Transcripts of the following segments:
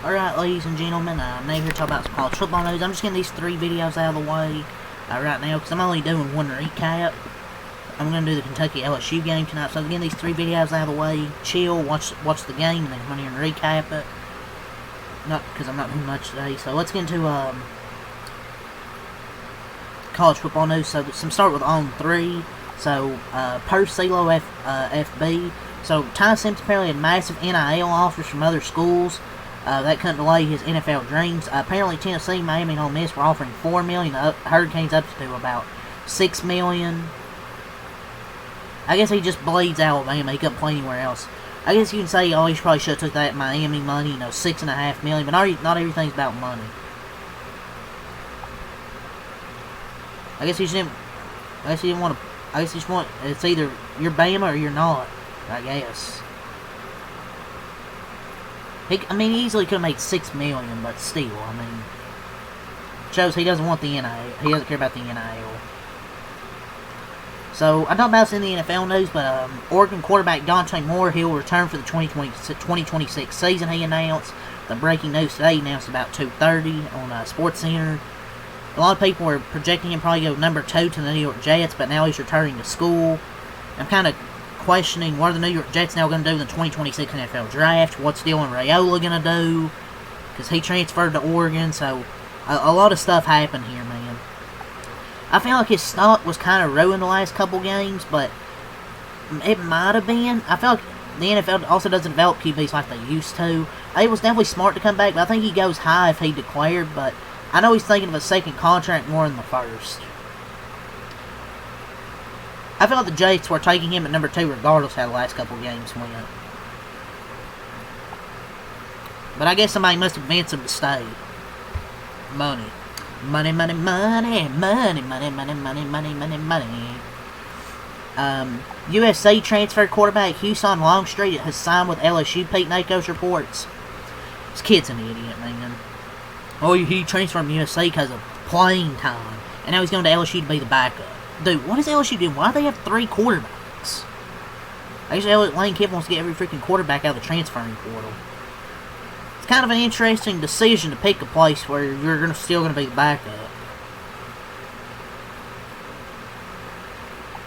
Alright, ladies and gentlemen, I'm now here to talk about some college football news. I'm just getting these 3 videos out of the way right now, because I'm only doing one recap. I'm going to do the Kentucky LSU game tonight, so I'm getting these 3 videos out of the way. Chill, watch the game, and then come on here and recap it. Not because I'm not doing much today, so let's get into college football news. So, start with on 3. So, per CeeLo FB. So, Ty Simpson apparently had massive NIL offers from other schools. That couldn't delay his NFL dreams. Apparently, Tennessee, Miami, and Ole Miss were offering $4 million. The Hurricanes up to about $6 million. I guess he just bleeds Alabama. He couldn't play anywhere else. I guess you can say, oh, he probably should have took that Miami money, you know, $6.5 million. But not everything's about money. I guess he didn't. I guess he didn't want to. I guess he just want. It's either you're Bama or you're not. I guess. He easily could have made $6 million, but still, I mean, shows he doesn't want the NIL. He doesn't care about the NIL. So, I talked about this in the NFL news, but Oregon quarterback Dante Moore, he'll return for the 2026 season, he announced. The breaking news today, announced about 2:30 on SportsCenter. A lot of people were projecting him probably go number 2 to the New York Jets, but now he's returning to school. I'm kind of questioning what are the New York Jets now going to do in the 2026 NFL Draft. What's Dylan Raiola going to do? Because he transferred to Oregon, so a lot of stuff happened here, man. I feel like his stock was kind of ruined the last couple games, but it might have been. I feel like the NFL also doesn't develop QBs like they used to. It was definitely smart to come back, but I think he goes high if he declared, but I know he's thinking of a second contract more than the first. I feel like the Jets were taking him at number 2 regardless of how the last couple games went. But I guess somebody must have convinced him to stay. Money. Money, money, money, money, money, money, money, money, money, money. USC transfer quarterback Houston Longstreet has signed with LSU, Pete Nakos reports. This kid's an idiot, man. Oh, he transferred from USC because of playing time. And now he's going to LSU to be the backup. Dude, what is LSU doing? Why do they have 3 quarterbacks? I guess Lane Kiffin wants to get every freaking quarterback out of the transferring portal. It's kind of an interesting decision to pick a place where you're still going to be the backup.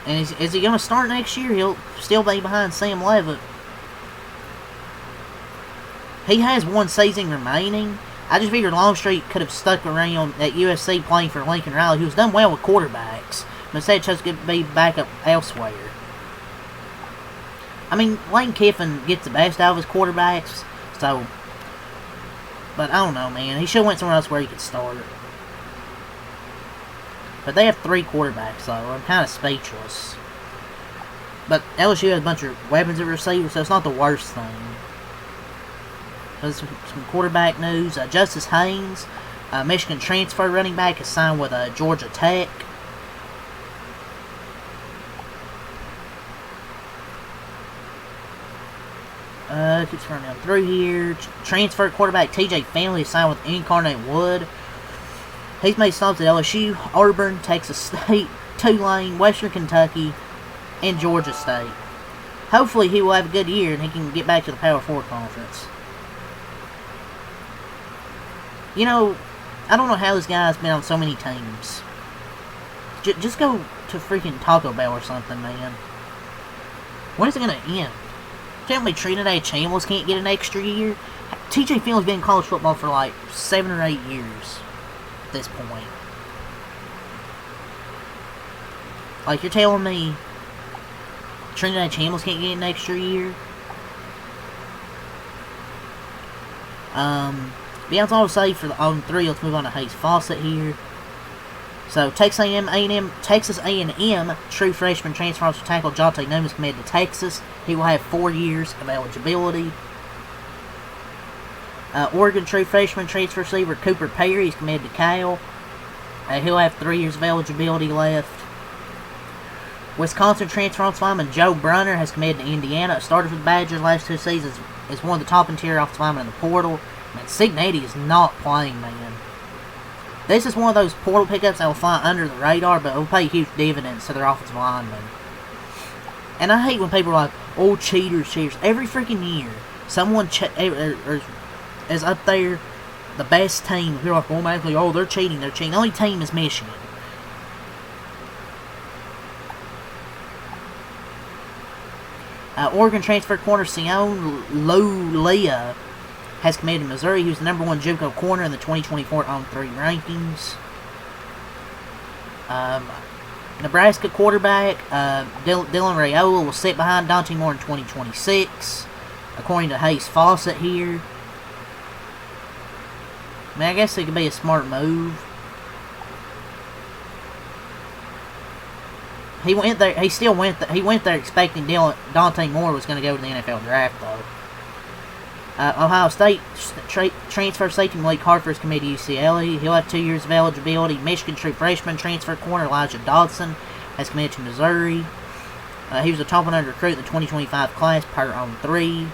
And is he going to start next year? He'll still be behind Sam Levitt. He has 1 season remaining. I just figured Longstreet could have stuck around at USC playing for Lincoln Riley, who's done well with quarterbacks, but instead chose to be back up elsewhere. I mean, Lane Kiffin gets the best out of his quarterbacks, so, but I don't know, man. He should have went somewhere else where he could start. But they have 3 quarterbacks, so I'm kind of speechless. But LSU has a bunch of weapons at receiver, so it's not the worst thing. Some quarterback news. Justice Haynes, Michigan transfer running back, is signed with Georgia Tech. Keeps running down through here. Transfer quarterback TJ Finley is signed with Incarnate Wood. He's made stops at LSU, Auburn, Texas State, Tulane, Western Kentucky, and Georgia State. Hopefully he will have a good year and he can get back to the Power 4 conference. You know, I don't know how this guy's been on so many teams. Just go to freaking Taco Bell or something, man. When is it going to end? Tell me Trinidad Chambliss can't get an extra year? TJ Finley's been in college football for like 7 or 8 years at this point. Like, you're telling me Trinidad Chambliss can't get an extra year? Yeah, that's all to say for the on 3. Let's move on to Hayes Fawcett here. So, Texas A&M true freshman transfer offensive tackle Jonte Newman committed to Texas. He will have 4 years of eligibility. Oregon true freshman transfer receiver Cooper Perry is committed to Cal. He'll have 3 years of eligibility left. Wisconsin transfer offensive lineman Joe Brunner has committed to Indiana. Started for the Badgers last 2 seasons. Is one of the top interior offensive linemen in the portal. Man, Cignetti is not playing, man. This is one of those portal pickups that will fly under the radar, but will pay huge dividends to their offensive linemen. And I hate when people are like, oh, cheaters. Every freaking year, someone is up there. The best team, you're like automatically, oh, they're cheating. The only team is Michigan. Oregon transfer corner Sion Lolia has committed to Missouri. He was the #1 JUCO corner in the 2024 On3 rankings. Nebraska quarterback Dylan Raiola will sit behind Dante Moore in 2026, according to Hayes Fawcett here. I mean, I guess it could be a smart move. He went there. He still went. He went there expecting Dante Moore was going to go to the NFL draft, though. Ohio State transfer safety Malik Hartford is committed to UCLA. He'll have 2 years of eligibility. Michigan true freshman transfer corner Elijah Dodson has committed to Missouri. He was a top 100 recruit in the 2025 class per On3.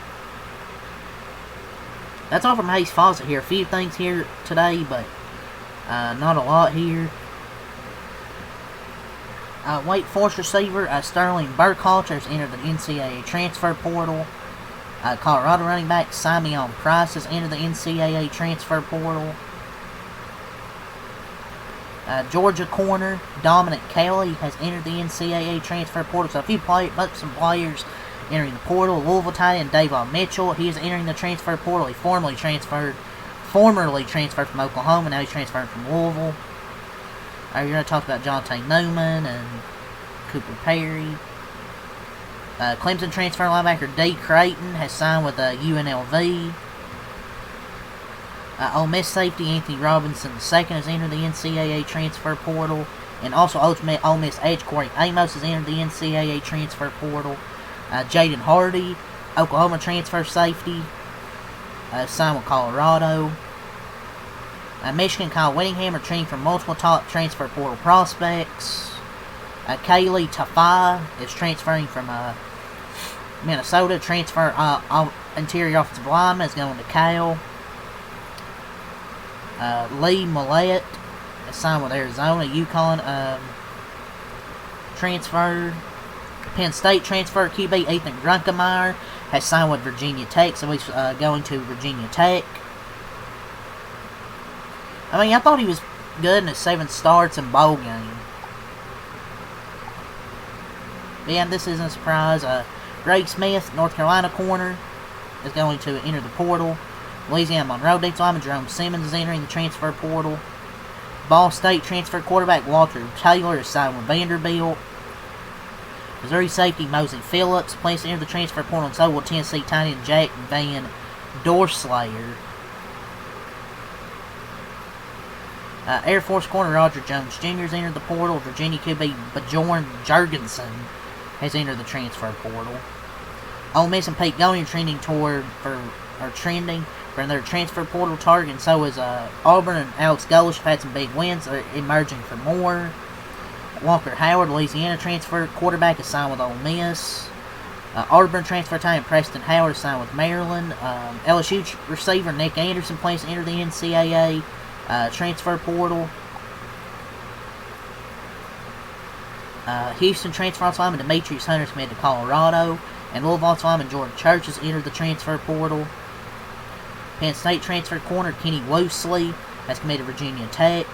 That's all from Hayes Fawcett here. A few things here today, but not a lot here. Wake Forest receiver Sterling Burkhalter has entered the NCAA transfer portal. Colorado running back Simeon Price has entered the NCAA transfer portal. Georgia corner Dominic Kelly has entered the NCAA transfer portal. So some players entering the portal. Louisville tight end Davon Mitchell, he is entering the transfer portal. He formerly transferred from Oklahoma. Now he's transferring from Louisville. You're going to talk about Jonte Newman and Cooper Perry. Clemson transfer linebacker D. Creighton has signed with UNLV. Ole Miss safety Anthony Robinson II has entered the NCAA transfer portal. And also Ole Miss edge Corey Amos has entered the NCAA transfer portal. Jaden Hardy, Oklahoma transfer safety, signed with Colorado. Michigan Kyle Whittingham retrieved from multiple top transfer portal prospects. Kaylee Tafai is transferring from Minnesota. Transfer interior offensive lineman is going to Cal. Lee Millett is signed with Arizona. UConn transferred. Penn State transfer QB Ethan Grunkemeyer has signed with Virginia Tech, so he's going to Virginia Tech. I mean, I thought he was good in his 7 starts and bowl game. But yeah, this isn't a surprise. Greg Smith, North Carolina corner, is going to enter the portal. Louisiana Monroe defensive lineman Jerome Simmons is entering the transfer portal. Ball State transfer quarterback Walter Taylor is signed with Vanderbilt. Missouri safety Mosey Phillips plans to enter the transfer portal, and so will Tennessee tight end Jack Van Dorslayer. Air Force corner Roger Jones Jr. has entered the portal. Virginia QB Bjorn Jurgensen has entered the transfer portal. Ole Miss and Pete Golding are trending for their transfer portal target, and so is Auburn and Alex Golesh have had some big wins. They're emerging for more. Walker Howard, Louisiana transfer quarterback, is signed with Ole Miss. Auburn transfer tight end Preston Howard is signed with Maryland. LSU receiver Nick Anderson plans to enter the NCAA transfer portal. Houston transfer lineman Demetrius Hunter is committed to Colorado. And Louisville lineman Jordan Church has entered the transfer portal. Penn State transfer corner Kenny Woosley has committed to Virginia Tech.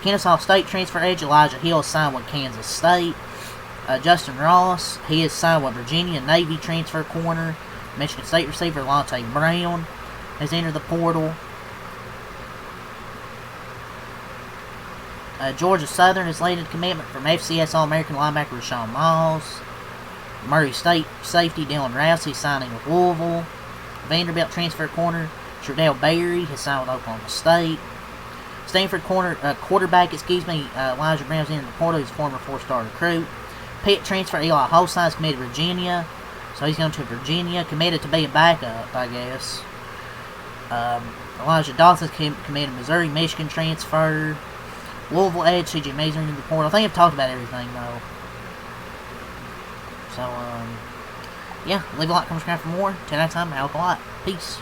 Kennesaw State transfer edge Elijah Hill is signed with Kansas State. Justin Ross, he is signed with Virginia. Navy transfer corner Michigan State receiver Lonte Brown has entered the portal. Georgia Southern has landed commitment from FCS All-American linebacker Rashawn Miles. Murray State safety Dylan Rousey signing with Louisville. Vanderbilt transfer corner Trudell Berry has signed with Oklahoma State. Stanford quarterback, Elijah Brown's entered the portal. He's a former 4-star recruit. Pitt transfer Eli Holstein is committed to Virginia, so he's going to Virginia. Committed to be a backup, I guess. Elijah Dawson's committed to Missouri. Michigan transfer. Louisville edge C.J. Mason in the portal. I think I've talked about everything, though. So, yeah, leave a like, comment, subscribe for more. Till next time, have a lot. Peace.